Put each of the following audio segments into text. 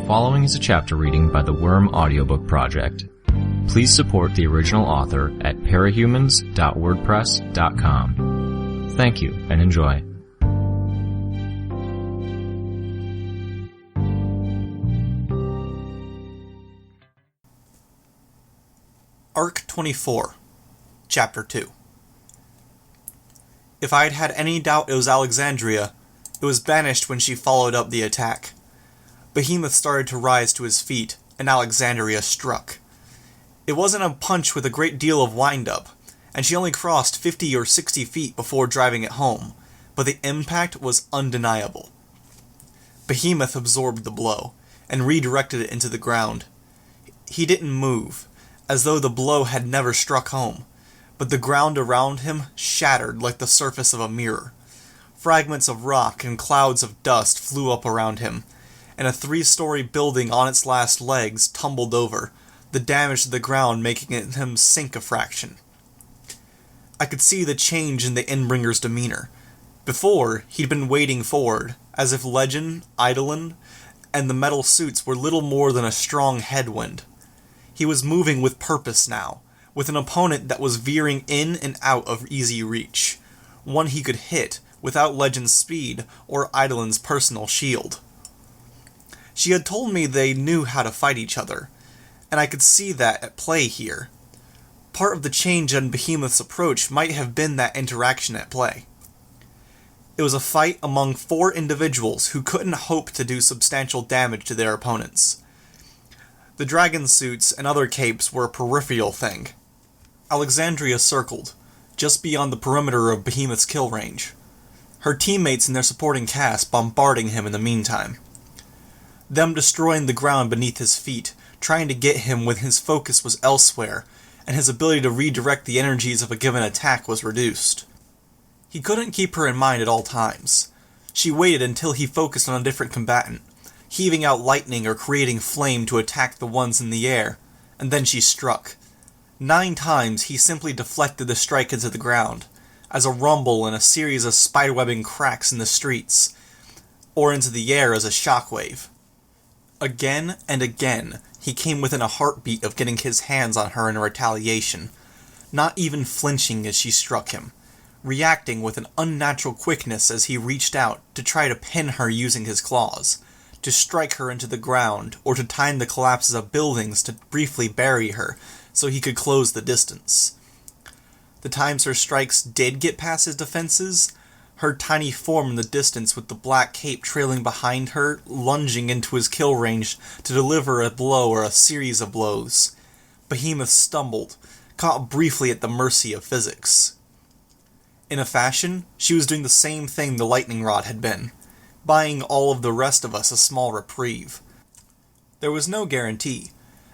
following is a chapter reading by the Worm Audiobook Project. Please support the original author at parahumans.wordpress.com. Thank you and enjoy. Arc 24, Chapter 2. If I had had any doubt it was Alexandria, it was banished when she followed up the attack. Behemoth started to rise to his feet, and Alexandria struck. It wasn't a punch with a great deal of wind-up, and she only crossed 50 or 60 feet before driving it home, but the impact was undeniable. Behemoth absorbed the blow, and redirected it into the ground. He didn't move, as though the blow had never struck home, but the ground around him shattered like the surface of a mirror. Fragments of rock and clouds of dust flew up around him, and a 3-story building on its last legs tumbled over, the damage to the ground making him sink a fraction. I could see the change in the Endbringer's demeanor. Before, he'd been wading forward, as if Legend, Eidolon, and the metal suits were little more than a strong headwind. He was moving with purpose now, with an opponent that was veering in and out of easy reach, one he could hit without Legend's speed or Eidolon's personal shield. She had told me they knew how to fight each other, and I could see that at play here. Part of the change in Behemoth's approach might have been that interaction at play. It was a fight among 4 individuals who couldn't hope to do substantial damage to their opponents. The dragon suits and other capes were a peripheral thing. Alexandria circled, just beyond the perimeter of Behemoth's kill range, her teammates and their supporting cast bombarding him in the meantime. Them destroying the ground beneath his feet, trying to get him when his focus was elsewhere, and his ability to redirect the energies of a given attack was reduced. He couldn't keep her in mind at all times. She waited until he focused on a different combatant, heaving out lightning or creating flame to attack the ones in the air, and then she struck. 9 times he simply deflected the strike into the ground, as a rumble and a series of spiderwebbing cracks in the streets, or into the air as a shockwave. Again and again, he came within a heartbeat of getting his hands on her in retaliation, not even flinching as she struck him, reacting with an unnatural quickness as he reached out to try to pin her using his claws, to strike her into the ground, or to time the collapses of buildings to briefly bury her so he could close the distance. The times her strikes did get past his defenses, her tiny form in the distance with the black cape trailing behind her, lunging into his kill range to deliver a blow or a series of blows. Behemoth stumbled, caught briefly at the mercy of physics. In a fashion, she was doing the same thing the lightning rod had been, buying all of the rest of us a small reprieve. There was no guarantee,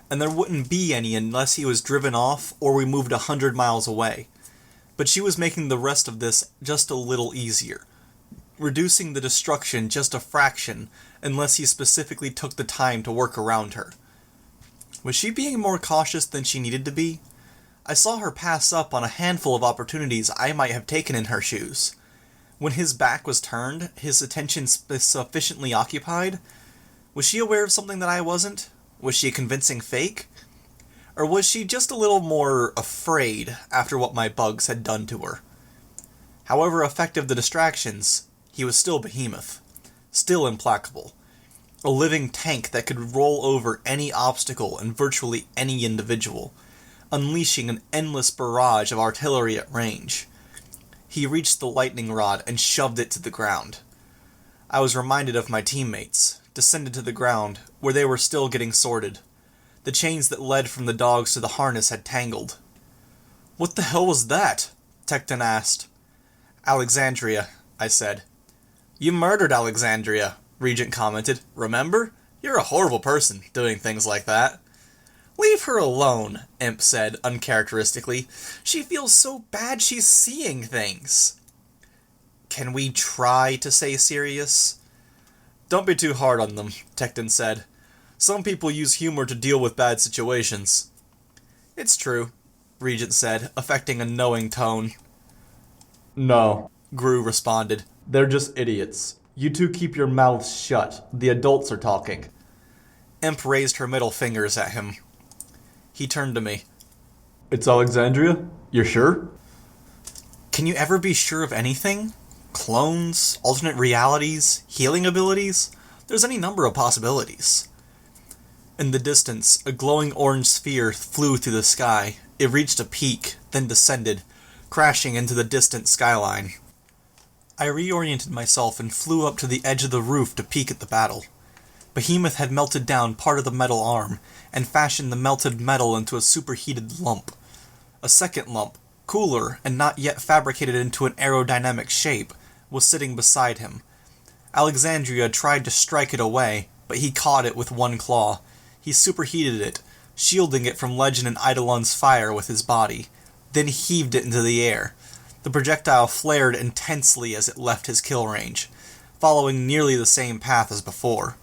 and there wouldn't be any unless he was driven off or we moved 100 miles away. But she was making the rest of this just a little easier, reducing the destruction just a fraction unless he specifically took the time to work around her. Was she being more cautious than she needed to be? I saw her pass up on a handful of opportunities I might have taken in her shoes. When his back was turned, his attention sufficiently occupied, was she aware of something that I wasn't? Was she a convincing fake? Or was she just a little more afraid after what my bugs had done to her? However effective the distractions, he was still Behemoth, still implacable, a living tank that could roll over any obstacle and virtually any individual, unleashing an endless barrage of artillery at range. He reached the lightning rod and shoved it to the ground. I was reminded of my teammates, descended to the ground, where they were still getting sorted. The chains that led from the dogs to the harness had tangled. "What the hell was that?" Tecton asked. "Alexandria," I said. "You murdered Alexandria," Regent commented. "Remember? You're a horrible person, doing things like that." "Leave her alone," Imp said, uncharacteristically. "She feels so bad she's seeing things." "Can we try to stay serious?" "Don't be too hard on them," Tecton said. "Some people use humor to deal with bad situations." "It's true," Regent said, affecting a knowing tone. "No," Gru responded. "They're just idiots. You two keep your mouths shut. The adults are talking." Imp raised her middle fingers at him. He turned to me. It's Alexandria? You're sure? Can you ever be sure of anything? Clones, alternate realities, healing abilities? There's any number of possibilities. In the distance, a glowing orange sphere flew through the sky. It reached a peak, then descended, crashing into the distant skyline. I reoriented myself and flew up to the edge of the roof to peek at the battle. Behemoth had melted down part of the metal arm, and fashioned the melted metal into a superheated lump. A second lump, cooler and not yet fabricated into an aerodynamic shape, was sitting beside him. Alexandria tried to strike it away, but he caught it with one claw. He superheated it, shielding it from Legend and Eidolon's fire with his body, then heaved it into the air. The projectile flared intensely as it left his kill range, following nearly the same path as before.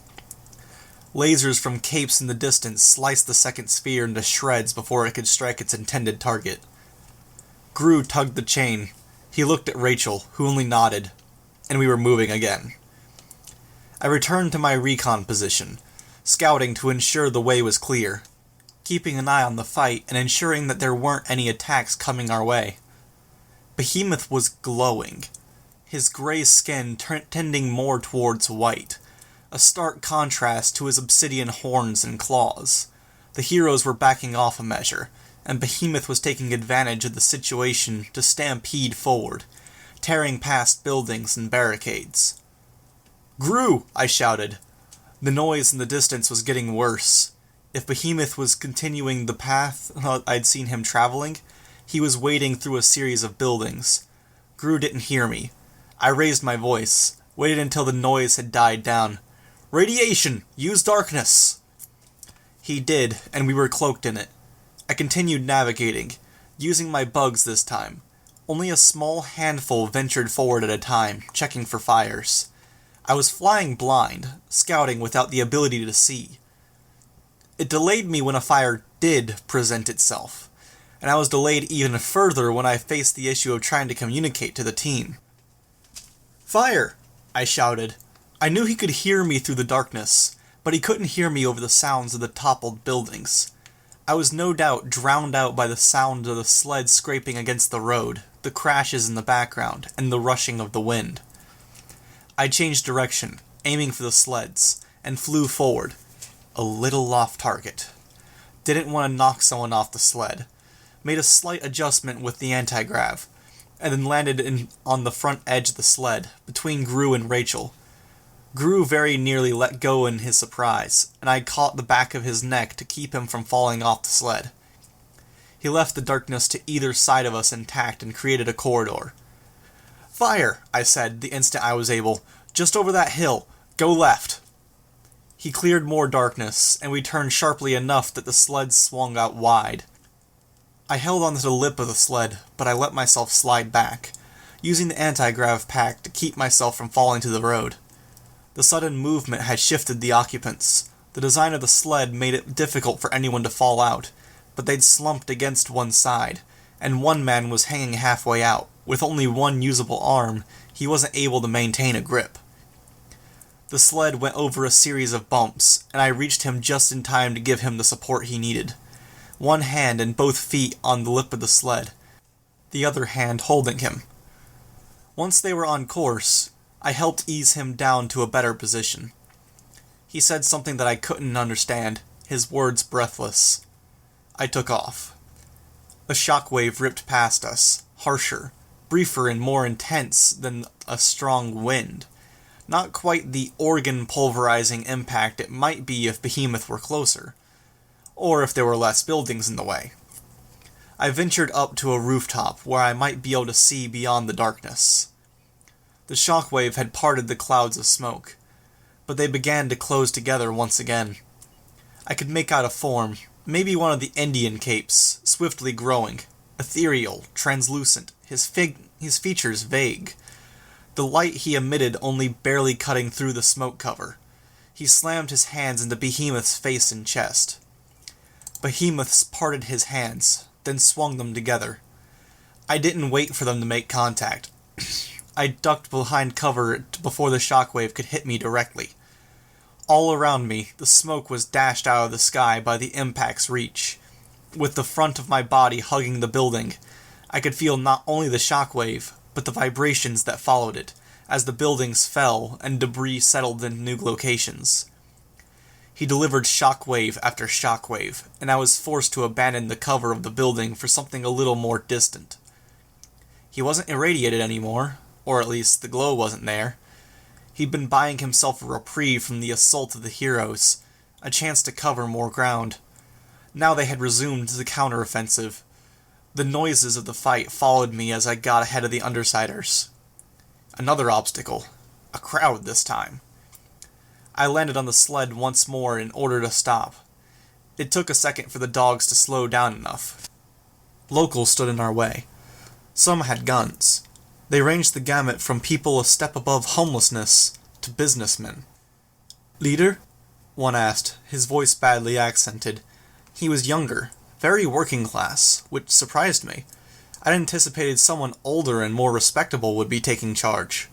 Lasers from capes in the distance sliced the second sphere into shreds before it could strike its intended target. Gru tugged the chain. He looked at Rachel, who only nodded, and we were moving again. I returned to my recon position, scouting to ensure the way was clear, keeping an eye on the fight and ensuring that there weren't any attacks coming our way. Behemoth was glowing, his gray skin tending more towards white, a stark contrast to his obsidian horns and claws. The heroes were backing off a measure, and Behemoth was taking advantage of the situation to stampede forward, tearing past buildings and barricades. "Gru!" I shouted. The noise in the distance was getting worse. If Behemoth was continuing the path I'd seen him traveling, he was wading through a series of buildings. Gru didn't hear me. I raised my voice, waited until the noise had died down. "Radiation! Use darkness!" He did, and we were cloaked in it. I continued navigating, using my bugs this time. Only a small handful ventured forward at a time, checking for fires. I was flying blind, scouting without the ability to see. It delayed me when a fire did present itself, and I was delayed even further when I faced the issue of trying to communicate to the team. "Fire!" I shouted. I knew he could hear me through the darkness, but he couldn't hear me over the sounds of the toppled buildings. I was no doubt drowned out by the sound of the sled scraping against the road, the crashes in the background, and the rushing of the wind. I changed direction, aiming for the sleds, and flew forward, a little off target. Didn't want to knock someone off the sled. Made a slight adjustment with the anti-grav, and then landed on the front edge of the sled, between Gru and Rachel. Gru very nearly let go in his surprise, and I caught the back of his neck to keep him from falling off the sled. He left the darkness to either side of us intact and created a corridor. "Fire!" I said the instant I was able. "Just over that hill. Go left." He cleared more darkness, and we turned sharply enough that the sled swung out wide. I held onto the lip of the sled, but I let myself slide back, using the anti-grav pack to keep myself from falling to the road. The sudden movement had shifted the occupants. The design of the sled made it difficult for anyone to fall out, but they'd slumped against one side, and one man was hanging halfway out. With only one usable arm, he wasn't able to maintain a grip. The sled went over a series of bumps, and I reached him just in time to give him the support he needed. One hand and both feet on the lip of the sled, the other hand holding him. Once they were on course, I helped ease him down to a better position. He said something that I couldn't understand, his words breathless. I took off. A shockwave ripped past us, harsher, briefer and more intense than a strong wind. Not quite the organ-pulverizing impact it might be if Behemoth were closer, or if there were less buildings in the way. I ventured up to a rooftop where I might be able to see beyond the darkness. The shockwave had parted the clouds of smoke, but they began to close together once again. I could make out a form, maybe one of the Indian capes, swiftly growing, ethereal, translucent, his features vague. The light he emitted only barely cutting through the smoke cover. He slammed his hands into Behemoth's face and chest. Behemoth parted his hands, then swung them together. I didn't wait for them to make contact. I ducked behind cover before the shockwave could hit me directly. All around me, the smoke was dashed out of the sky by the impact's reach. With the front of my body hugging the building, I could feel not only the shockwave, but the vibrations that followed it, as the buildings fell and debris settled in new locations. He delivered shockwave after shockwave, and I was forced to abandon the cover of the building for something a little more distant. He wasn't irradiated anymore, or at least the glow wasn't there. He'd been buying himself a reprieve from the assault of the heroes, a chance to cover more ground. Now they had resumed the counteroffensive. The noises of the fight followed me as I got ahead of the Undersiders. Another obstacle. A crowd this time. I landed on the sled once more in order to stop. It took a second for the dogs to slow down enough. Locals stood in our way. Some had guns. They ranged the gamut from people a step above homelessness to businessmen. "Leader?" one asked, his voice badly accented. He was younger, very working class, which surprised me. I'd anticipated someone older and more respectable would be taking charge.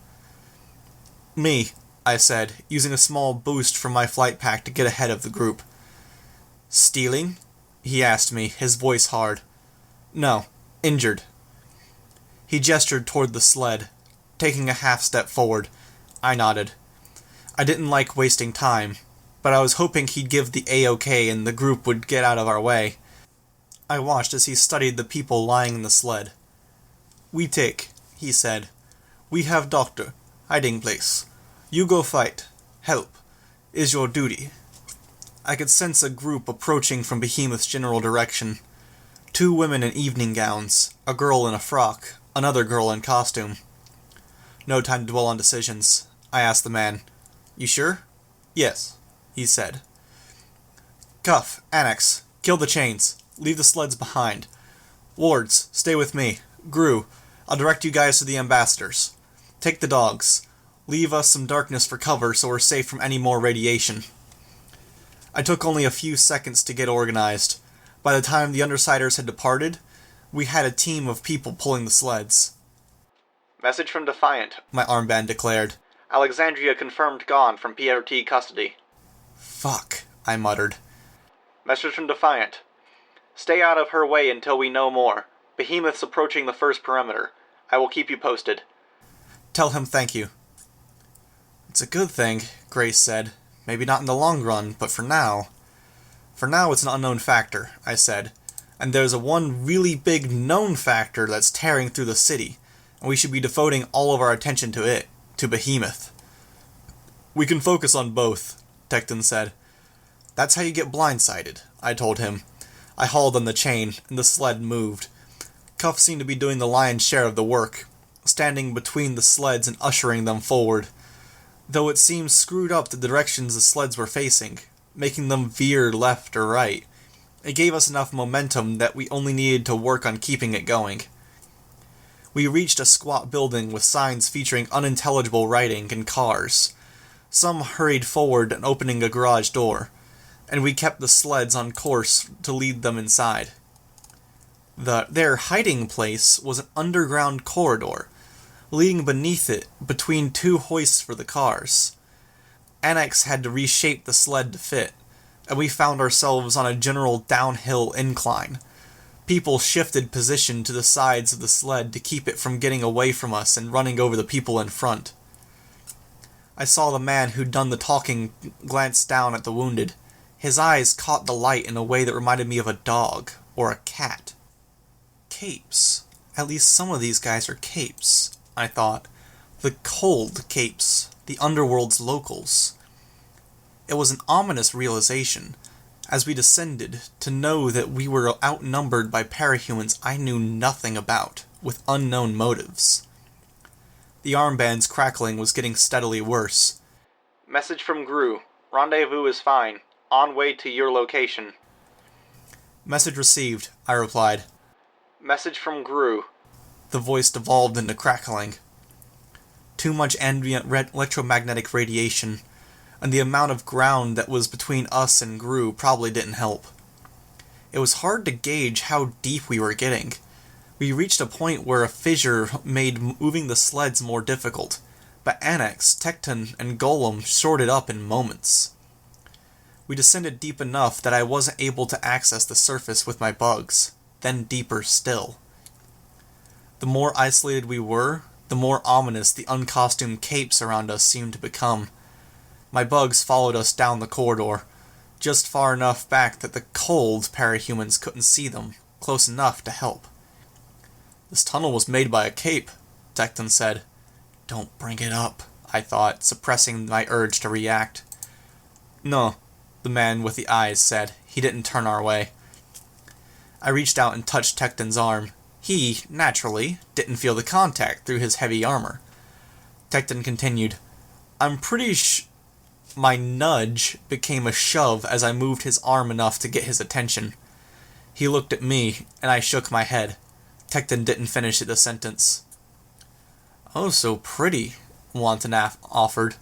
"Me," I said, using a small boost from my flight pack to get ahead of the group. "Stealing?" he asked me, his voice hard. "No, injured." He gestured toward the sled, taking a half step forward. I nodded. I didn't like wasting time, but I was hoping he'd give the A-OK and the group would get out of our way. I watched as he studied the people lying in the sled. "We take," he said. "We have doctor, hiding place. You go fight. Help. Is your duty." I could sense a group approaching from Behemoth's general direction. 2 women in evening gowns, a girl in a frock, another girl in costume. No time to dwell on decisions. I asked the man, "You sure?" "Yes," he said. "Cuff, annex, kill the chains, leave the sleds behind. Wards, stay with me. Gru, I'll direct you guys to the ambassadors. Take the dogs. Leave us some darkness for cover so we're safe from any more radiation." I took only a few seconds to get organized. By the time the Undersiders had departed, we had a team of people pulling the sleds. "Message from Defiant," my armband declared. "Alexandria confirmed gone from PRT custody." "Fuck," I muttered. "Message from Defiant. Stay out of her way until we know more. Behemoth's approaching the first perimeter. I will keep you posted." "Tell him thank you." "It's a good thing," Grace said. "Maybe not in the long run, but for now." "For now it's an unknown factor," I said. "And there's one really big known factor that's tearing through the city, and we should be devoting all of our attention to it, to Behemoth." "We can focus on both," Tecton said. "That's how you get blindsided," I told him. I hauled on the chain, and the sled moved. Cuff seemed to be doing the lion's share of the work, standing between the sleds and ushering them forward. Though it seemed screwed up the directions the sleds were facing, making them veer left or right, it gave us enough momentum that we only needed to work on keeping it going. We reached a squat building with signs featuring unintelligible writing and cars. Some hurried forward and opening a garage door, and we kept the sleds on course to lead them inside. Their hiding place was an underground corridor, leading beneath it between 2 hoists for the cars. Annex had to reshape the sled to fit, and we found ourselves on a general downhill incline. People shifted position to the sides of the sled to keep it from getting away from us and running over the people in front. I saw the man who'd done the talking glance down at the wounded. His eyes caught the light in a way that reminded me of a dog, or a cat. Capes. At least some of these guys are capes, I thought. The cold capes, the underworld's locals. It was an ominous realization, as we descended, to know that we were outnumbered by parahumans I knew nothing about, with unknown motives. The armband's crackling was getting steadily worse. "Message from Gru. Rendezvous is fine. On way to your location." "Message received," I replied. "Message from Gru." The voice devolved into crackling. Too much ambient electromagnetic radiation, and the amount of ground that was between us and Gru probably didn't help. It was hard to gauge how deep we were getting. We reached a point where a fissure made moving the sleds more difficult, but Annex, Tecton, and Golem shorted up in moments. We descended deep enough that I wasn't able to access the surface with my bugs, then deeper still. The more isolated we were, the more ominous the uncostumed capes around us seemed to become. My bugs followed us down the corridor, just far enough back that the cold parahumans couldn't see them, close enough to help. "This tunnel was made by a cape," Tecton said. "Don't bring it up," I thought, suppressing my urge to react. "No," the man with the eyes said. He didn't turn our way. I reached out and touched Tecton's arm. He, naturally, didn't feel the contact through his heavy armor. Tecton continued, "I'm pretty My nudge became a shove as I moved his arm enough to get his attention. He looked at me, and I shook my head. Tecton didn't finish the sentence. "Oh, so pretty," Wanton offered.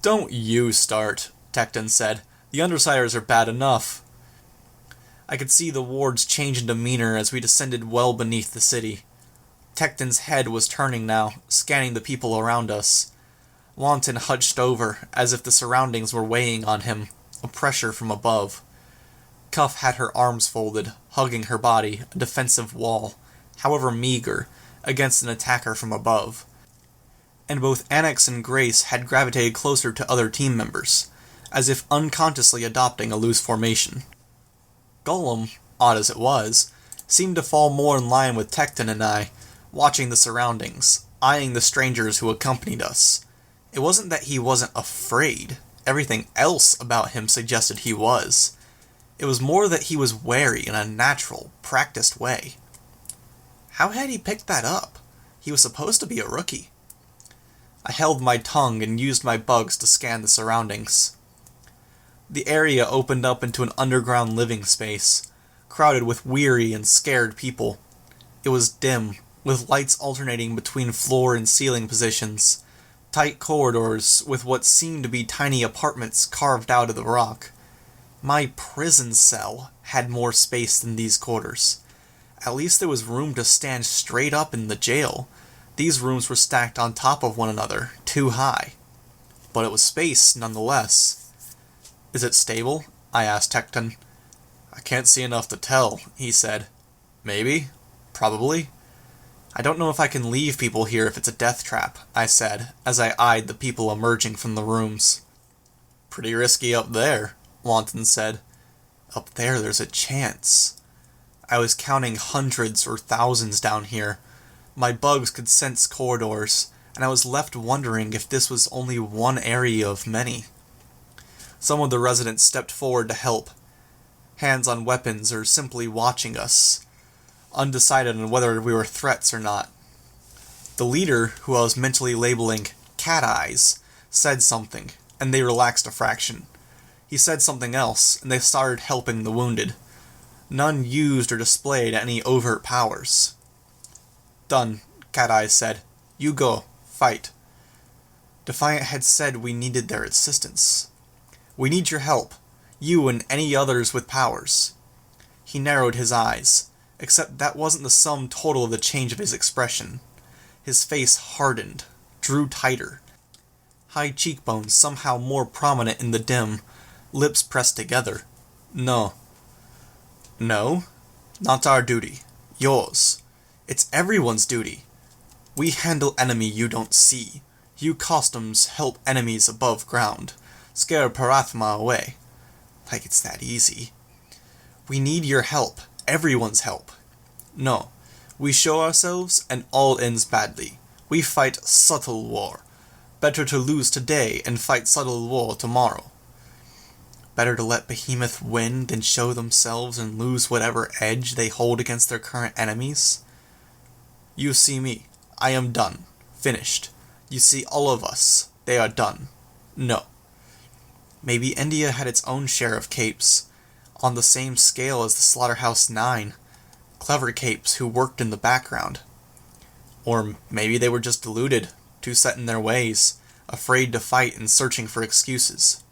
"Don't you start," Tecton said. "The Undersiders are bad enough." I could see the wards change in demeanor as we descended well beneath the city. Tecton's head was turning now, scanning the people around us. Wanton hunched over, as if the surroundings were weighing on him, a pressure from above. Cuff had her arms folded, hugging her body, a defensive wall, however meager, against an attacker from above. And both Annex and Grace had gravitated closer to other team members, as if unconsciously adopting a loose formation. Gollum, odd as it was, seemed to fall more in line with Tecton and I, watching the surroundings, eyeing the strangers who accompanied us. It wasn't that he wasn't afraid. Everything else about him suggested he was. It was more that he was wary in a natural, practiced way. How had he picked that up? He was supposed to be a rookie. I held my tongue and used my bugs to scan the surroundings. The area opened up into an underground living space, crowded with weary and scared people. It was dim, with lights alternating between floor and ceiling positions, tight corridors with what seemed to be tiny apartments carved out of the rock. My prison cell had more space than these quarters. At least there was room to stand straight up in the jail. These rooms were stacked on top of one another, too high. But it was space, nonetheless. "Is it stable?" I asked Tecton. "I can't see enough to tell," he said. "Maybe. Probably. I don't know if I can leave people here if it's a death trap," I said, as I eyed the people emerging from the rooms. "Pretty risky up there," Wanton said. "Up there's a chance." I was counting hundreds or thousands down here. My bugs could sense corridors, and I was left wondering if this was only one area of many. Some of the residents stepped forward to help, hands on weapons or simply watching us, undecided on whether we were threats or not. The leader, who I was mentally labeling Cat Eyes, said something, and they relaxed a fraction. He said something else, and they started helping the wounded. None used or displayed any overt powers. "Done," Cat Eyes said. "You go. Fight." Defiant had said we needed their assistance. "We need your help. You and any others with powers." He narrowed his eyes, except that wasn't the sum total of the change of his expression. His face hardened, drew tighter. High cheekbones somehow more prominent in the dim, lips pressed together. "No." "No? Not our duty. Yours. It's everyone's duty. We handle enemy you don't see. You costumes help enemies above ground. Scare Parathma away. Like it's that easy. We need your help. Everyone's help. No. We show ourselves and all ends badly. We fight subtle war. Better to lose today and fight subtle war tomorrow. Better to let Behemoth win than show themselves and lose whatever edge they hold against their current enemies. You see me. I am done. Finished. You see all of us. They are done. No. Maybe India had its own share of capes, on the same scale as the Slaughterhouse 9, clever capes who worked in the background. Or maybe they were just deluded, too set in their ways, afraid to fight and searching for excuses.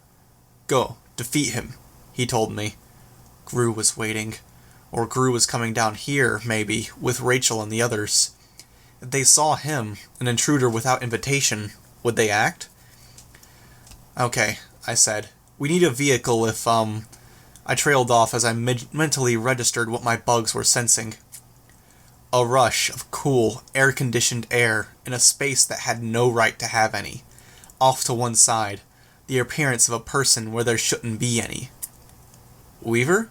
"Go, defeat him," he told me. Gru was waiting. Or Gru was coming down here, maybe, with Rachel and the others. If they saw him, an intruder without invitation, would they act? "Okay," I said. We need a vehicle if, I trailed off as I mentally registered what my bugs were sensing. A rush of cool, air-conditioned air in a space that had no right to have any. Off to one side, the appearance of a person where there shouldn't be any. Weaver?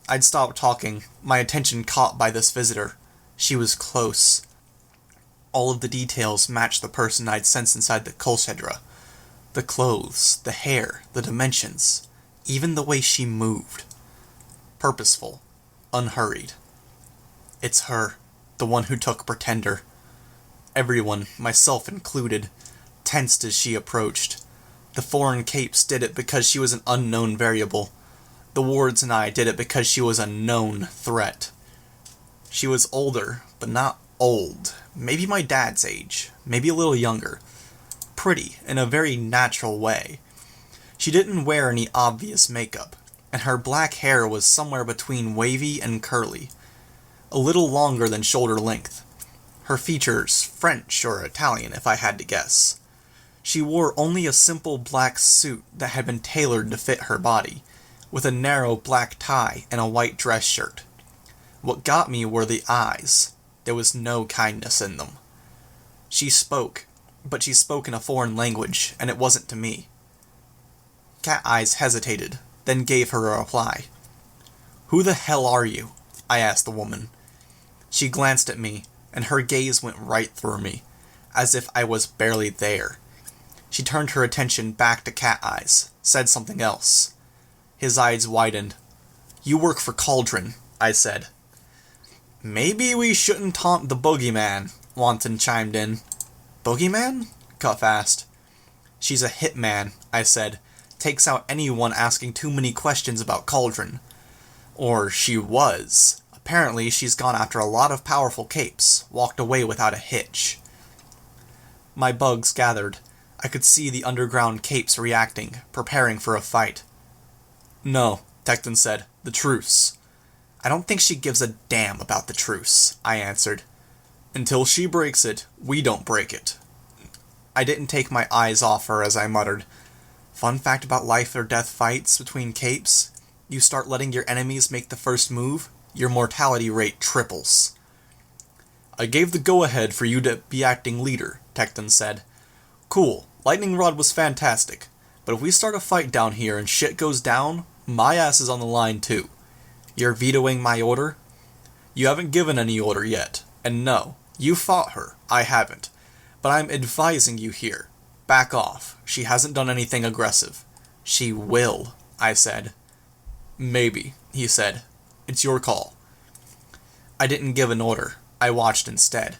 I'd stopped talking, my attention caught by this visitor. She was close. All of the details matched the person I'd sensed inside the Kolshedra. The clothes, the hair, the dimensions, even the way she moved. Purposeful, unhurried. It's her, the one who took Pretender. Everyone, myself included, tensed as she approached. The foreign capes did it because she was an unknown variable. The wards and I did it because she was a known threat. She was older, but not old. Maybe my dad's age, maybe a little younger. Pretty, in a very natural way. She didn't wear any obvious makeup, and her black hair was somewhere between wavy and curly. A little longer than shoulder length. Her features French or Italian, if I had to guess. She wore only a simple black suit that had been tailored to fit her body, with a narrow black tie and a white dress shirt. What got me were the eyes. There was no kindness in them. She spoke, but she spoke in a foreign language, and it wasn't to me. Cat Eyes hesitated, then gave her a reply. "Who the hell are you?" I asked the woman. She glanced at me, and her gaze went right through me, as if I was barely there. She turned her attention back to Cat Eyes, said something else. His eyes widened. "You work for Cauldron," I said. "Maybe we shouldn't taunt the boogeyman," Wanton chimed in. "Boogeyman?" Cuff asked. "She's a hitman," I said. "Takes out anyone asking too many questions about Cauldron." Or she was. Apparently she's gone after a lot of powerful capes, walked away without a hitch. My bugs gathered. I could see the underground capes reacting, preparing for a fight. "No," Tecton said. "The truce." "I don't think she gives a damn about the truce," I answered. "Until she breaks it, we don't break it." I didn't take my eyes off her as I muttered, "Fun fact about life or death fights between capes, you start letting your enemies make the first move, your mortality rate triples." "I gave the go-ahead for you to be acting leader," Tecton said. "Cool, Lightning Rod was fantastic, but if we start a fight down here and shit goes down, my ass is on the line too. You're vetoing my order?" "You haven't given any order yet, and no, you fought her, I haven't. But I'm advising you here. Back off, she hasn't done anything aggressive." "She will," I said. "Maybe," he said. "It's your call." I didn't give an order, I watched instead.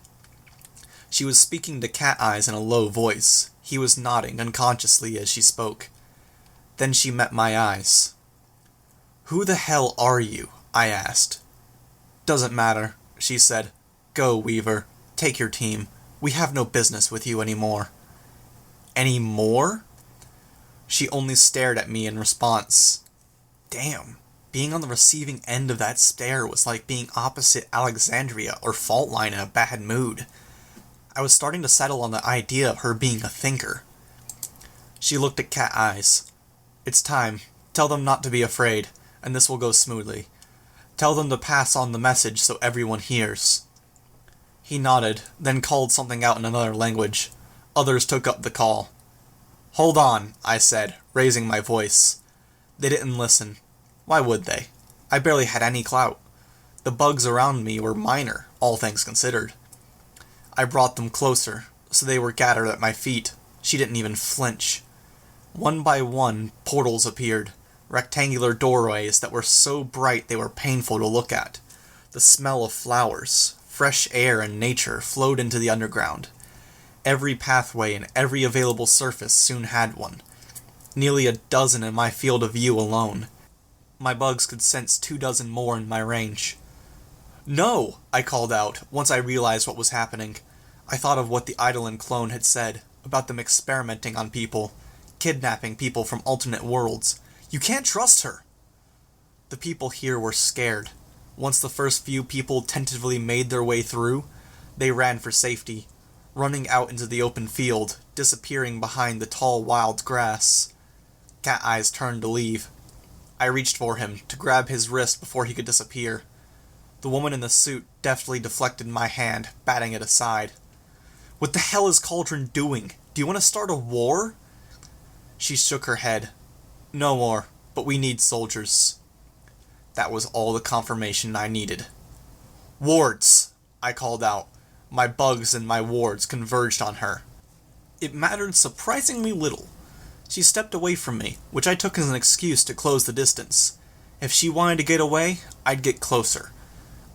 She was speaking to Cat Eyes in a low voice. He was nodding unconsciously as she spoke. Then she met my eyes. "Who the hell are you?" I asked. "Doesn't matter," she said. "Go, Weaver. Take your team. We have no business with you anymore." "Any more?" She only stared at me in response. Damn, being on the receiving end of that stare was like being opposite Alexandria or Faultline in a bad mood. I was starting to settle on the idea of her being a thinker. She looked at Cat Eyes. "It's time. Tell them not to be afraid, and this will go smoothly. Tell them to pass on the message so everyone hears." He nodded, then called something out in another language. Others took up the call. "Hold on," I said, raising my voice. They didn't listen. Why would they? I barely had any clout. The bugs around me were minor, all things considered. I brought them closer, so they were gathered at my feet. She didn't even flinch. One by one, portals appeared, rectangular doorways that were so bright they were painful to look at. The smell of flowers, fresh air, and nature flowed into the underground. Every pathway and every available surface soon had one. Nearly a dozen in my field of view alone. My bugs could sense 24 more in my range. "No!" I called out, once I realized what was happening. I thought of what the Eidolon clone had said, about them experimenting on people, kidnapping people from alternate worlds. "You can't trust her!" The people here were scared. Once the first few people tentatively made their way through, they ran for safety, running out into the open field, disappearing behind the tall wild grass. Cat Eyes turned to leave. I reached for him to grab his wrist before he could disappear. The woman in the suit deftly deflected my hand, batting it aside. "What the hell is Cauldron doing? Do you want to start a war?" She shook her head. "No more, but we need soldiers." That was all the confirmation I needed. "Wards!" I called out. My bugs and my wards converged on her. It mattered surprisingly little. She stepped away from me, which I took as an excuse to close the distance. If she wanted to get away, I'd get closer.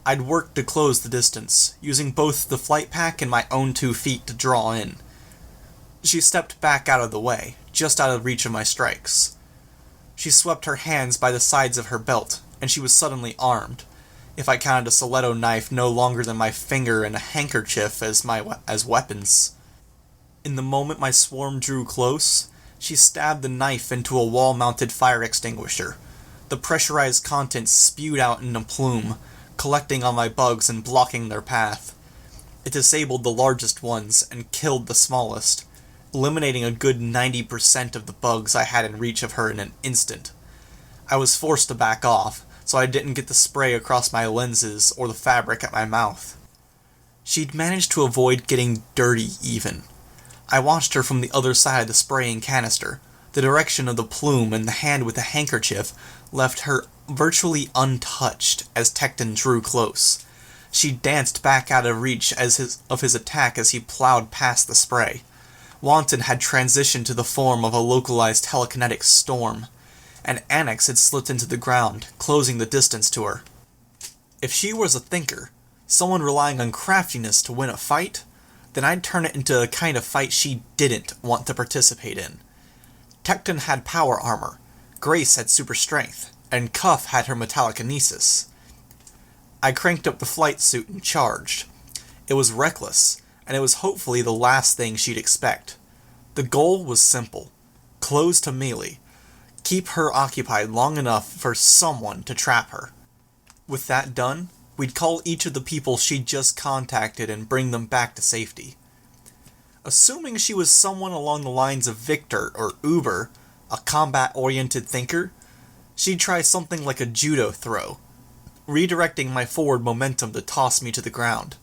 I'd work to close the distance, using both the flight pack and my own 2 feet to draw in. She stepped back out of the way, just out of reach of my strikes. She swept her hands by the sides of her belt, and she was suddenly armed, if I counted a stiletto knife no longer than my finger and a handkerchief as weapons. In the moment my swarm drew close, she stabbed the knife into a wall-mounted fire extinguisher. The pressurized contents spewed out in a plume, collecting on my bugs and blocking their path. It disabled the largest ones and killed the smallest, eliminating a good 90% of the bugs I had in reach of her in an instant. I was forced to back off, so I didn't get the spray across my lenses or the fabric at my mouth. She'd managed to avoid getting dirty even. I watched her from the other side of the spraying canister. The direction of the plume and the hand with the handkerchief left her virtually untouched as Tecton drew close. She danced back out of reach of his attack as he plowed past the spray. Wanton had transitioned to the form of a localized telekinetic storm, and Annex had slipped into the ground, closing the distance to her. If she was a thinker, someone relying on craftiness to win a fight, then I'd turn it into a kind of fight she didn't want to participate in. Tecton had power armor, Grace had super strength, and Cuff had her metallokinesis. I cranked up the flight suit and charged. It was reckless, and it was hopefully the last thing she'd expect. The goal was simple. Close to melee. Keep her occupied long enough for someone to trap her. With that done, we'd call each of the people she'd just contacted and bring them back to safety. Assuming she was someone along the lines of Victor or Uber, a combat-oriented thinker, she'd try something like a judo throw, redirecting my forward momentum to toss me to the ground.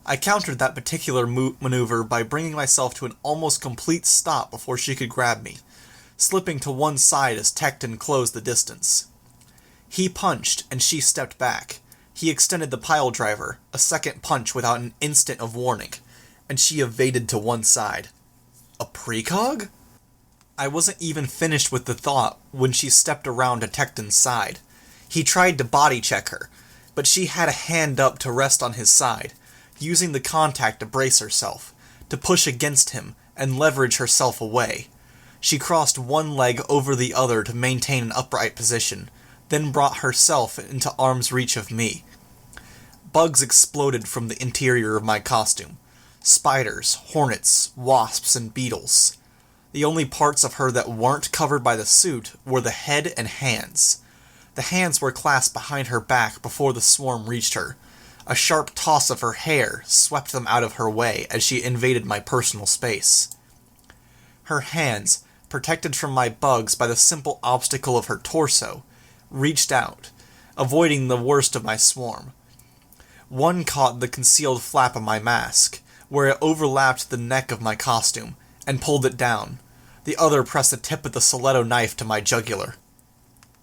I countered that particular maneuver by bringing myself to an almost complete stop before she could grab me, slipping to one side as Tecton closed the distance. He punched, and she stepped back. He extended the pile driver, a second punch without an instant of warning, and she evaded to one side. A precog? I wasn't even finished with the thought when she stepped around to Tecton's side. He tried to body check her, but she had a hand up to rest on his side, using the contact to brace herself, to push against him and leverage herself away. She crossed one leg over the other to maintain an upright position, then brought herself into arm's reach of me. Bugs exploded from the interior of my costume. Spiders, hornets, wasps, and beetles. The only parts of her that weren't covered by the suit were the head and hands. The hands were clasped behind her back before the swarm reached her. A sharp toss of her hair swept them out of her way as she invaded my personal space. Her hands, protected from my bugs by the simple obstacle of her torso, reached out, avoiding the worst of my swarm. One caught the concealed flap of my mask, where it overlapped the neck of my costume, and pulled it down. The other pressed the tip of the stiletto knife to my jugular.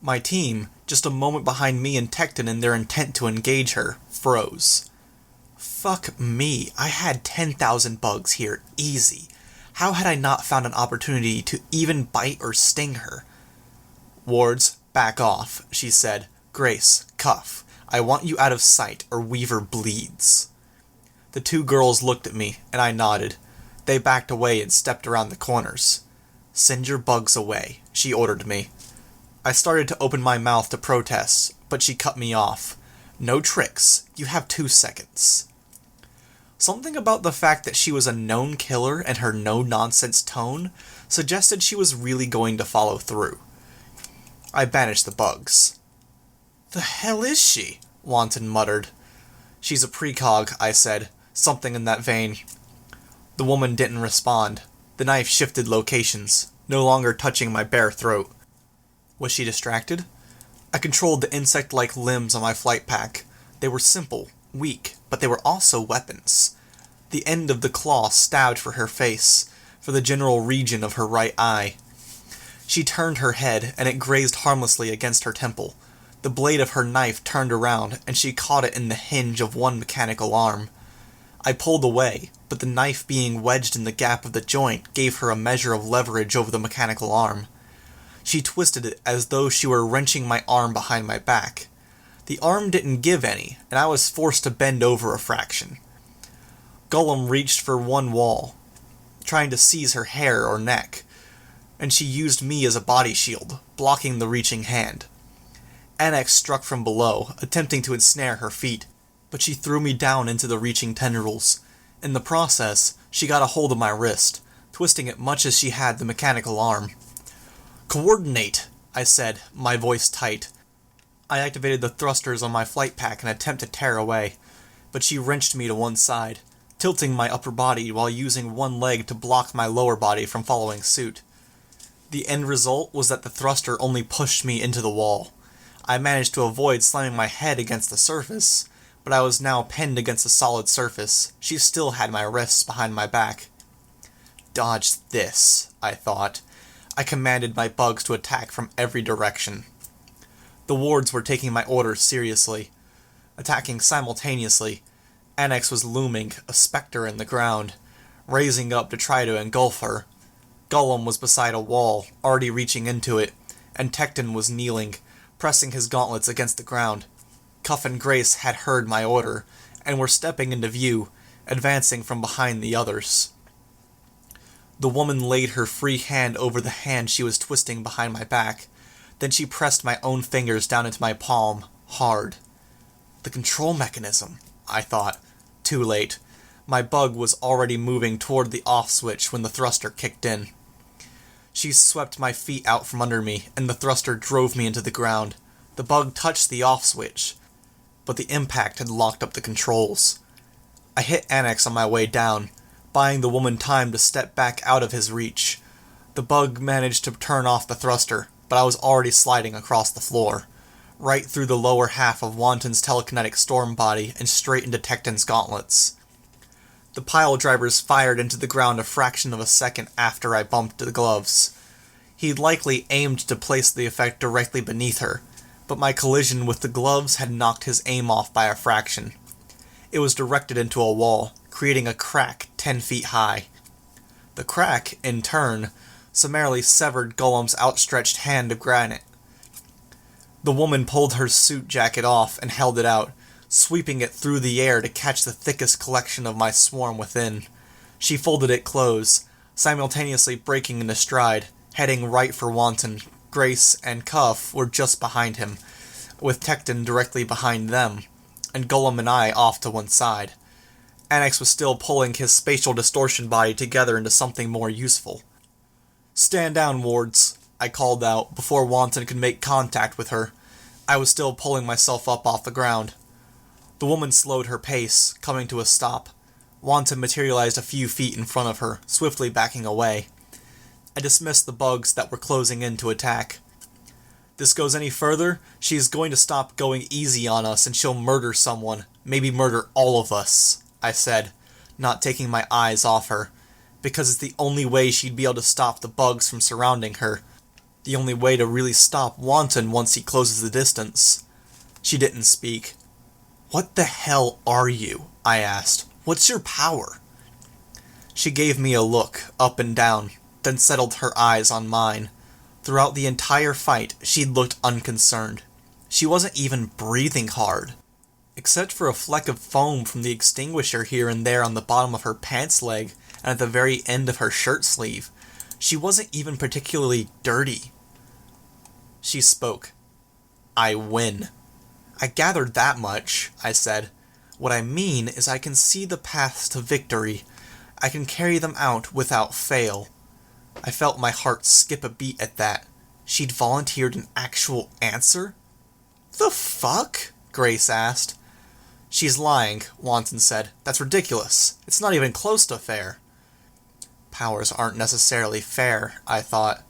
My team, just a moment behind me and Tecton in their intent to engage her, froze. Fuck me, I had 10,000 bugs here, easy. How had I not found an opportunity to even bite or sting her? "Wards, back off," she said. "Grace, Cuff, I want you out of sight or Weaver bleeds." The two girls looked at me, and I nodded. They backed away and stepped around the corners. "Send your bugs away," she ordered me. I started to open my mouth to protest, but she cut me off. "No tricks. You have 2 seconds." Something about the fact that she was a known killer and her no-nonsense tone suggested she was really going to follow through. I banished the bugs. "The hell is she?" Wanton muttered. "She's a precog," I said, something in that vein. The woman didn't respond. The knife shifted locations. no longer touching my bare throat. Was she distracted? I controlled the insect-like limbs on my flight pack. They were simple, weak, but they were also weapons. The end of the claw stabbed for her face, for the general region of her right eye. She turned her head, and it grazed harmlessly against her temple. The blade of her knife turned around, and she caught it in the hinge of one mechanical arm. I pulled away, but the knife being wedged in the gap of the joint gave her a measure of leverage over the mechanical arm. She twisted it as though she were wrenching my arm behind my back. The arm didn't give any, and I was forced to bend over a fraction. Gollum reached for one wall, trying to seize her hair or neck, and she used me as a body shield, blocking the reaching hand. Annex struck from below, attempting to ensnare her feet, but she threw me down into the reaching tendrils. In the process, she got a hold of my wrist, twisting it much as she had the mechanical arm. "Coordinate," I said, my voice tight. I activated the thrusters on my flight pack in an attempt to tear away, but she wrenched me to one side, tilting my upper body while using one leg to block my lower body from following suit. The end result was that the thruster only pushed me into the wall. I managed to avoid slamming my head against the surface, but I was now pinned against a solid surface. She still had my wrists behind my back. Dodge this, I thought. I commanded my bugs to attack from every direction. The wards were taking my orders seriously, attacking simultaneously. Annex was looming, a specter in the ground, raising up to try to engulf her. Gollum was beside a wall, already reaching into it, and Tecton was kneeling, pressing his gauntlets against the ground. Cuff and Grace had heard my order, and were stepping into view, advancing from behind the others. The woman laid her free hand over the hand she was twisting behind my back. Then she pressed my own fingers down into my palm, hard. The control mechanism, I thought. Too late. My bug was already moving toward the off switch when the thruster kicked in. She swept my feet out from under me, and the thruster drove me into the ground. The bug touched the off switch, but the impact had locked up the controls. I hit Annex on my way down, buying the woman time to step back out of his reach. The bug managed to turn off the thruster, but I was already sliding across the floor, right through the lower half of Wanton's telekinetic storm body and straight into Tecton's gauntlets. The pile drivers fired into the ground a fraction of a second after I bumped the gloves. He'd likely aimed to place the effect directly beneath her, but my collision with the gloves had knocked his aim off by a fraction. It was directed into a wall, creating a crack 10 feet high. The crack, in turn, summarily severed Gollum's outstretched hand of granite. The woman pulled her suit jacket off and held it out, sweeping it through the air to catch the thickest collection of my swarm within. She folded it close, simultaneously breaking into stride, heading right for Wanton. Grace and Cuff were just behind him, with Tecton directly behind them, and Gollum and I off to one side. Annex was still pulling his spatial distortion body together into something more useful. "Stand down, wards," I called out before Wanton could make contact with her. I was still pulling myself up off the ground. The woman slowed her pace, coming to a stop. Wanton materialized a few feet in front of her, swiftly backing away. I dismissed the bugs that were closing in to attack. "This goes any further, she's going to stop going easy on us and she'll murder someone, maybe murder all of us," I said, not taking my eyes off her, because it's the only way she'd be able to stop the bugs from surrounding her. The only way to really stop Wanton once he closes the distance. She didn't speak. "What the hell are you?" I asked. "What's your power?" She gave me a look, up and down, then settled her eyes on mine. Throughout the entire fight, she'd looked unconcerned. She wasn't even breathing hard. Except for a fleck of foam from the extinguisher here and there on the bottom of her pants leg and at the very end of her shirt sleeve, she wasn't even particularly dirty. She spoke. "I win." "I gathered that much," I said. "What I mean is I can see the paths to victory. I can carry them out without fail." I felt my heart skip a beat at that. She'd volunteered an actual answer? "The fuck?" Grace asked. "She's lying," Wanton said. "That's ridiculous. It's not even close to fair." Powers aren't necessarily fair, I thought.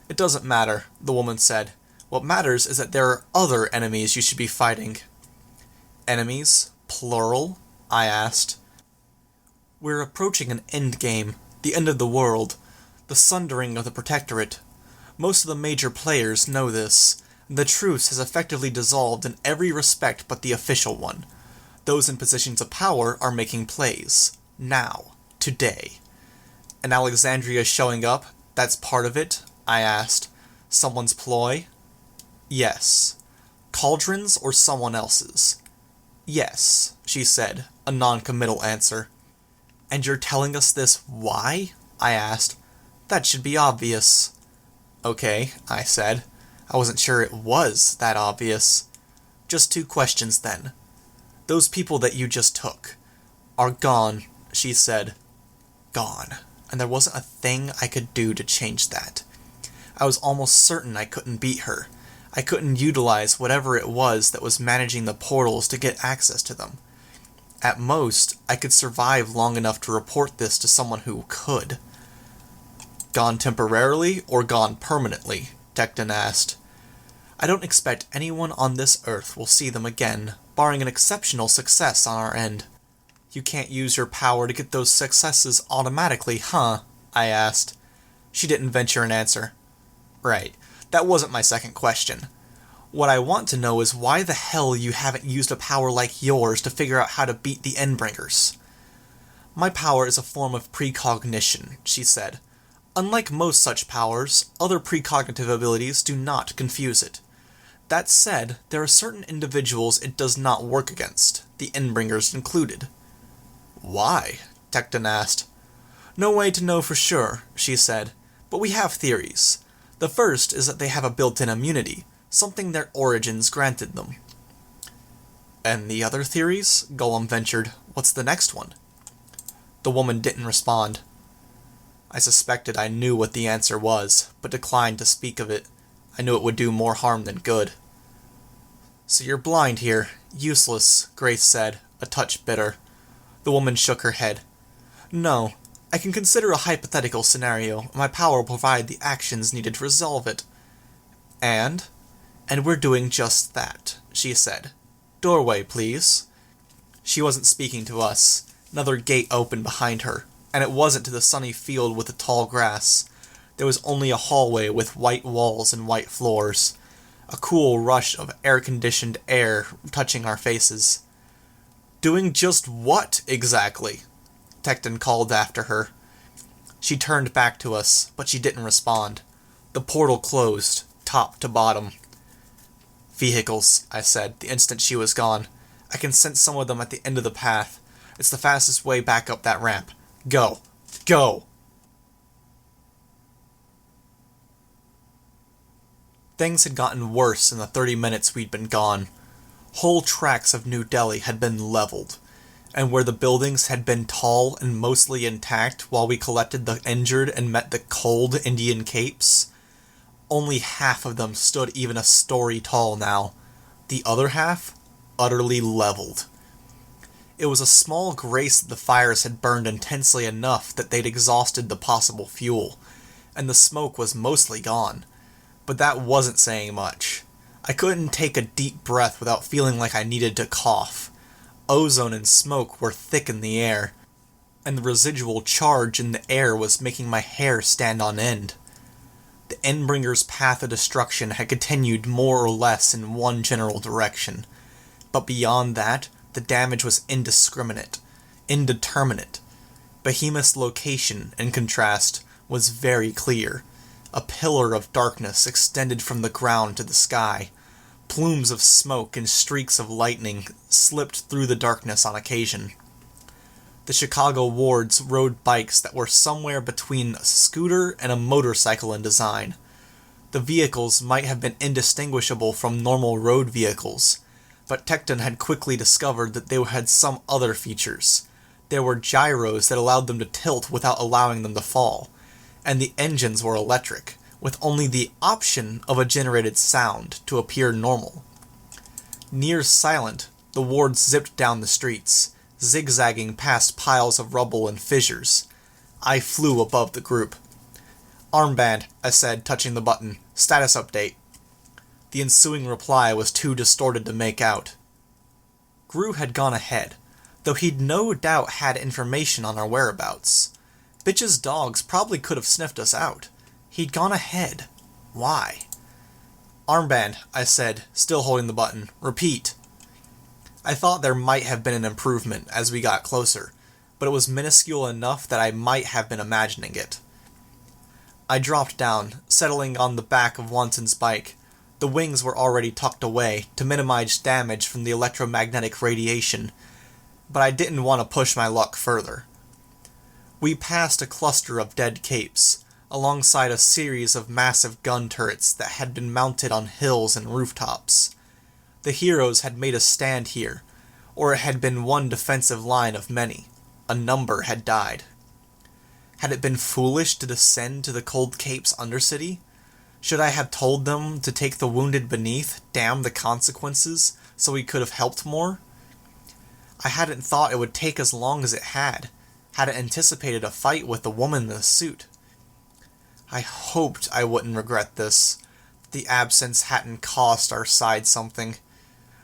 It doesn't matter, the woman said. What matters is that there are other enemies you should be fighting. Enemies? Plural? I asked. We're approaching an endgame, the end of the world, the sundering of the Protectorate. Most of the major players know this. The truce has effectively dissolved in every respect but the official one. Those in positions of power are making plays. Now. Today. And Alexandria showing up, that's part of it? I asked. Someone's ploy? Yes. Cauldron's or someone else's? Yes, she said, a non-committal answer. And you're telling us this why? I asked. That should be obvious. Okay, I said. I wasn't sure it was that obvious. Just 2 questions then. Those people that you just took are gone, she said. Gone. And there wasn't a thing I could do to change that. I was almost certain I couldn't beat her. I couldn't utilize whatever it was that was managing the portals to get access to them. At most, I could survive long enough to report this to someone who could. Gone temporarily or gone permanently? Tecton asked. I don't expect anyone on this earth will see them again, barring an exceptional success on our end. You can't use your power to get those successes automatically, huh? I asked. She didn't venture an answer. Right. That wasn't my second question. What I want to know is why the hell you haven't used a power like yours to figure out how to beat the Endbringers. My power is a form of precognition, she said. Unlike most such powers, other precognitive abilities do not confuse it. That said, there are certain individuals it does not work against, the Endbringers included. Why? Tecton asked. No way to know for sure, she said, but we have theories. The first is that they have a built-in immunity, something their origins granted them. And the other theories? Gollum ventured. What's the next one? The woman didn't respond. I suspected I knew what the answer was, but declined to speak of it. I knew it would do more harm than good. So you're blind here. Useless, Grace said, a touch bitter. The woman shook her head. No, I can consider a hypothetical scenario, and my power will provide the actions needed to resolve it. And we're doing just that, she said. Doorway, please. She wasn't speaking to us. Another gate opened behind her, and it wasn't to the sunny field with the tall grass. There was only a hallway with white walls and white floors. A cool rush of air-conditioned air touching our faces. Doing just what, exactly? Tecton called after her. She turned back to us, but she didn't respond. The portal closed, top to bottom. Vehicles, I said, the instant she was gone. I can sense some of them at the end of the path. It's the fastest way back up that ramp. Go. Go! Things had gotten worse in the 30 minutes we'd been gone. Whole tracts of New Delhi had been leveled, and where the buildings had been tall and mostly intact while we collected the injured and met the cold Indian capes, only half of them stood even a story tall now. The other half, utterly leveled. It was a small grace that the fires had burned intensely enough that they'd exhausted the possible fuel, and the smoke was mostly gone. But that wasn't saying much. I couldn't take a deep breath without feeling like I needed to cough. Ozone and smoke were thick in the air, and the residual charge in the air was making my hair stand on end. The Endbringer's path of destruction had continued more or less in one general direction, but beyond that, the damage was indiscriminate, indeterminate. Behemoth's location, in contrast, was very clear. A pillar of darkness extended from the ground to the sky. Plumes of smoke and streaks of lightning slipped through the darkness on occasion. The Chicago wards rode bikes that were somewhere between a scooter and a motorcycle in design. The vehicles might have been indistinguishable from normal road vehicles, but Tecton had quickly discovered that they had some other features. There were gyros that allowed them to tilt without allowing them to fall, and the engines were electric, with only the option of a generated sound to appear normal. Near silent, the wards zipped down the streets, zigzagging past piles of rubble and fissures. I flew above the group. "Armband," I said, touching the button. "Status update." The ensuing reply was too distorted to make out. Gru had gone ahead, though he'd no doubt had information on our whereabouts. Bitch's dogs probably could have sniffed us out. He'd gone ahead. Why? "Armband," I said, still holding the button. "Repeat." I thought there might have been an improvement as we got closer, but it was minuscule enough that I might have been imagining it. I dropped down, settling on the back of Wanson's bike. The wings were already tucked away to minimize damage from the electromagnetic radiation, but I didn't want to push my luck further. We passed a cluster of dead capes, alongside a series of massive gun turrets that had been mounted on hills and rooftops. The heroes had made a stand here, or it had been one defensive line of many. A number had died. Had it been foolish to descend to the Cold Cape's Undercity? Should I have told them to take the wounded beneath, damn the consequences, so we could have helped more? I hadn't thought it would take as long as it hadn't anticipated a fight with the woman in the suit. I hoped I wouldn't regret this. The absence hadn't cost our side something.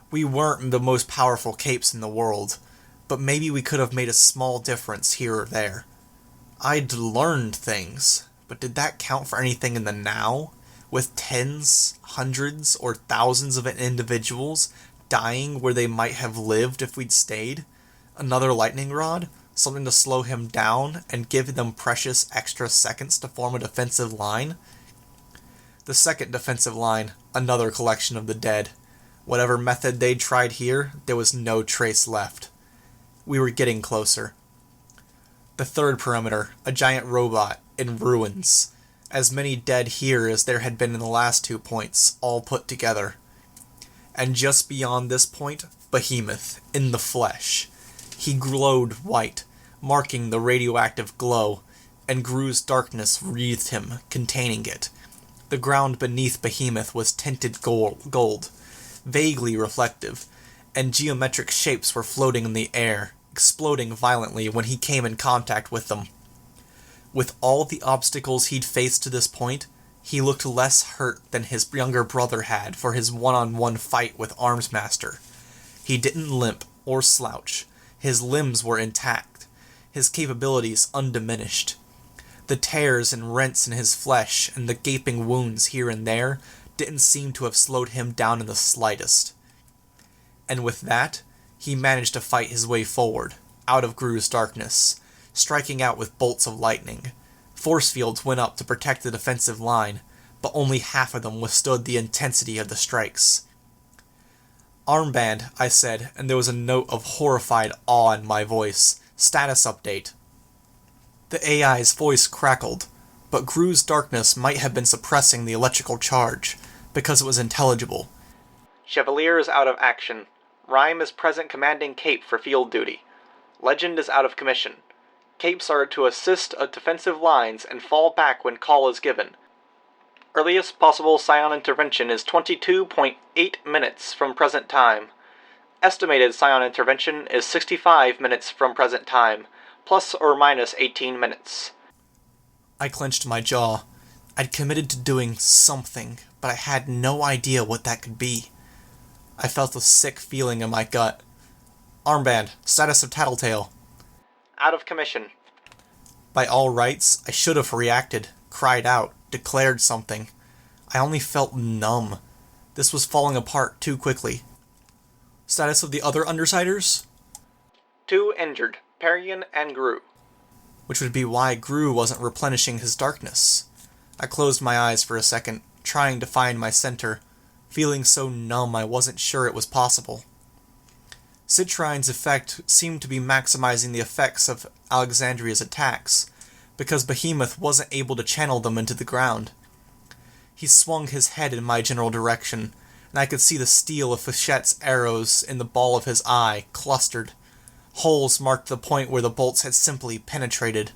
We weren't the most powerful capes in the world, but maybe we could have made a small difference here or there. I'd learned things, but did that count for anything in the now? With tens, hundreds, or thousands of individuals dying where they might have lived if we'd stayed? Another lightning rod? Something to slow him down and give them precious extra seconds to form a defensive line? The second defensive line, another collection of the dead. Whatever method they'd tried here, there was no trace left. We were getting closer. The third perimeter, a giant robot, in ruins. As many dead here as there had been in the last 2 points, all put together. And just beyond this point, Behemoth, in the flesh. He glowed white, marking the radioactive glow, and Gru's darkness wreathed him, containing it. The ground beneath Behemoth was tinted gold, vaguely reflective, and geometric shapes were floating in the air, exploding violently when he came in contact with them. With all the obstacles he'd faced to this point, he looked less hurt than his younger brother had for his one-on-one fight with Armsmaster. He didn't limp or slouch. His limbs were intact, his capabilities undiminished. The tears and rents in his flesh and the gaping wounds here and there didn't seem to have slowed him down in the slightest. And with that, he managed to fight his way forward, out of Gru's darkness, striking out with bolts of lightning. Force fields went up to protect the defensive line, but only half of them withstood the intensity of the strikes. "Armband," I said, and there was a note of horrified awe in my voice. "Status update." The AI's voice crackled, but Gru's darkness might have been suppressing the electrical charge, because it was intelligible. "Chevalier is out of action. Rhyme is present commanding Cape for field duty. Legend is out of commission. Capes are to assist defensive lines and fall back when call is given. Earliest possible Scion intervention is 22.8 minutes from present time. Estimated Scion intervention is 65 minutes from present time, plus or minus 18 minutes. I clenched my jaw. I'd committed to doing something, but I had no idea what that could be. I felt a sick feeling in my gut. "Armband, status of Tattletale." "Out of commission." By all rights, I should have reacted, cried out, declared something. I only felt numb. This was falling apart too quickly. "Status of the other Undersiders?" "2 injured, Parian and Gru." Which would be why Gru wasn't replenishing his darkness. I closed my eyes for a second, trying to find my center, feeling so numb I wasn't sure it was possible. Citrine's effect seemed to be maximizing the effects of Alexandria's attacks, because Behemoth wasn't able to channel them into the ground. He swung his head in my general direction, and I could see the steel of Fichette's arrows in the ball of his eye, clustered. Holes marked the point where the bolts had simply penetrated.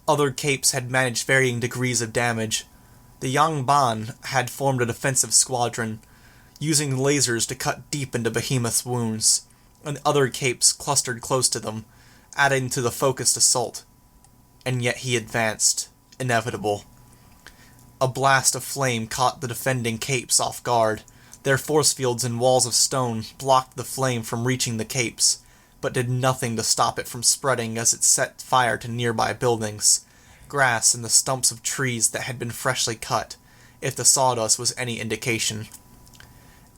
Other capes had managed varying degrees of damage. The Yangban had formed a defensive squadron, using lasers to cut deep into Behemoth's wounds, and other capes clustered close to them, adding to the focused assault. and yet he advanced, inevitable. A blast of flame caught the defending capes off guard. Their force fields and walls of stone blocked the flame from reaching the capes, but did nothing to stop it from spreading as it set fire to nearby buildings, grass and the stumps of trees that had been freshly cut, if the sawdust was any indication.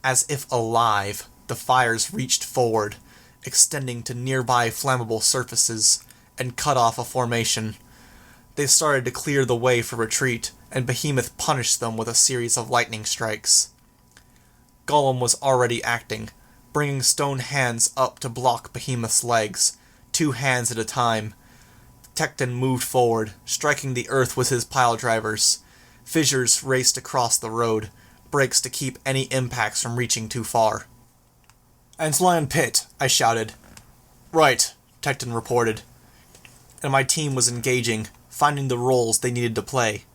As if alive, the fires reached forward, extending to nearby flammable surfaces, and cut off a formation. They started to clear the way for retreat, and Behemoth punished them with a series of lightning strikes. Gollum was already acting, bringing stone hands up to block Behemoth's legs, 2 hands at a time. Tecton moved forward, striking the earth with his pile drivers. Fissures raced across the road, brakes to keep any impacts from reaching too far. "Antlion Pit," I shouted. "Right," Tecton reported. And my team was engaging, finding the roles they needed to play.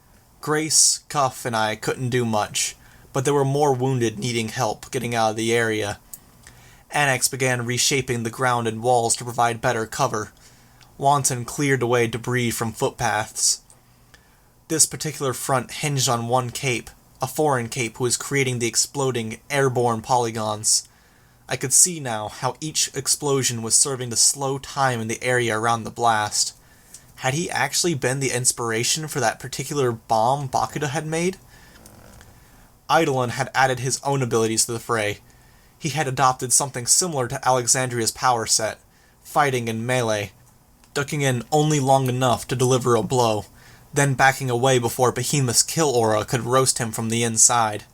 Grace, Cuff, and I couldn't do much, but there were more wounded needing help getting out of the area. Annex began reshaping the ground and walls to provide better cover. Wanton cleared away debris from footpaths. This particular front hinged on one cape, a foreign cape who was creating the exploding, airborne polygons. I could see now how each explosion was serving to slow time in the area around the blast. Had he actually been the inspiration for that particular bomb Bakuda had made? Eidolon had added his own abilities to the fray. He had adopted something similar to Alexandria's power set, fighting in melee, ducking in only long enough to deliver a blow, then backing away before Behemoth's kill aura could roast him from the inside.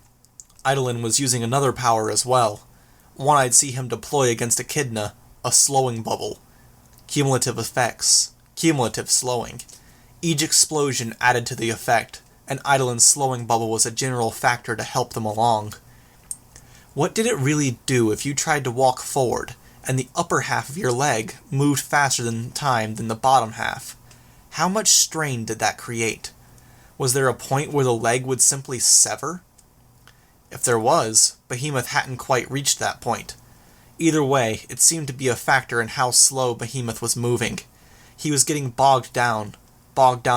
Eidolon was using another power as well, one I'd see him deploy against Echidna, a slowing bubble. Cumulative effects. Cumulative slowing. Each explosion added to the effect, and Eidolon's slowing bubble was a general factor to help them along. What did it really do if you tried to walk forward, and the upper half of your leg moved faster than the bottom half? How much strain did that create? Was there a point where the leg would simply sever? If there was, Behemoth hadn't quite reached that point. Either way, it seemed to be a factor in how slow Behemoth was moving. He was getting bogged down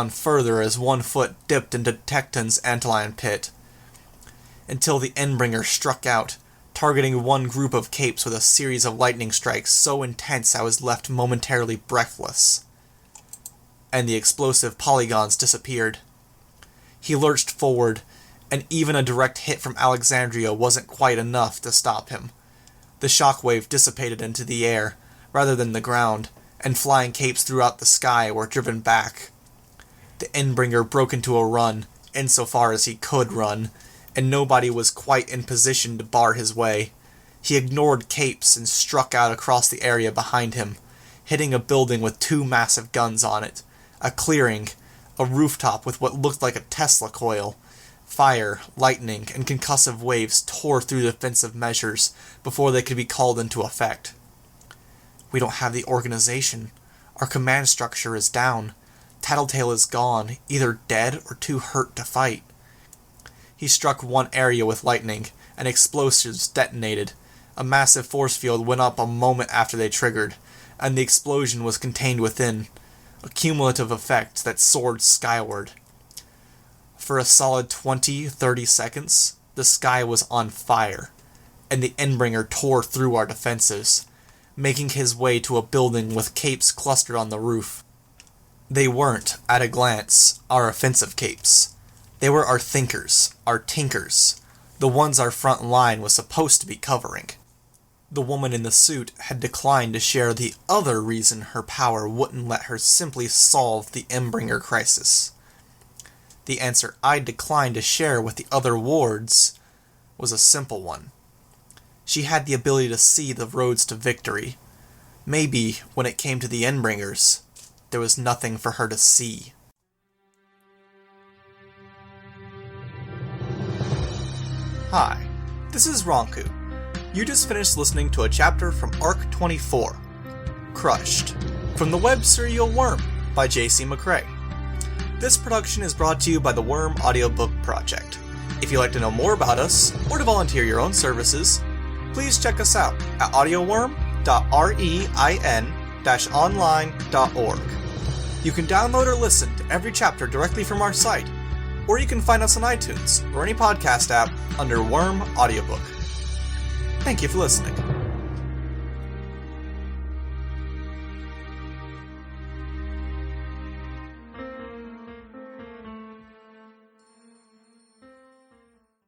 further as one foot dipped into Tecton's Antlion Pit, until the Endbringer struck out, targeting one group of capes with a series of lightning strikes so intense I was left momentarily breathless. And the explosive polygons disappeared. He lurched forward, and even a direct hit from Alexandria wasn't quite enough to stop him. The shockwave dissipated into the air, rather than the ground, and flying capes throughout the sky were driven back. The Endbringer broke into a run, insofar as he could run, and nobody was quite in position to bar his way. He ignored capes and struck out across the area behind him, hitting a building with 2 massive guns on it, a clearing, a rooftop with what looked like a Tesla coil. Fire, lightning, and concussive waves tore through defensive measures before they could be called into effect. We don't have the organization. Our command structure is down. Tattletale is gone, either dead or too hurt to fight. He struck one area with lightning, and explosives detonated. A massive force field went up a moment after they triggered, and the explosion was contained within, a cumulative effect that soared skyward. For a solid 20-30 seconds, the sky was on fire, and the Endbringer tore through our defenses, making his way to a building with capes clustered on the roof. They weren't, at a glance, our offensive capes. They were our thinkers, our tinkers, the ones our front line was supposed to be covering. The woman in the suit had declined to share the other reason her power wouldn't let her simply solve the Endbringer crisis. The answer I declined to share with the other wards was a simple one. She had the ability to see the roads to victory. Maybe, when it came to the Endbringers, there was nothing for her to see. Hi, this is Ranku. You just finished listening to a chapter from Arc 24, Crushed, from the web serial Worm by J.C. McCrae. This production is brought to you by the Worm Audiobook Project. If you'd like to know more about us, or to volunteer your own services, please check us out at audioworm.rein-online.org. You can download or listen to every chapter directly from our site, or you can find us on iTunes or any podcast app under Worm Audiobook. Thank you for listening.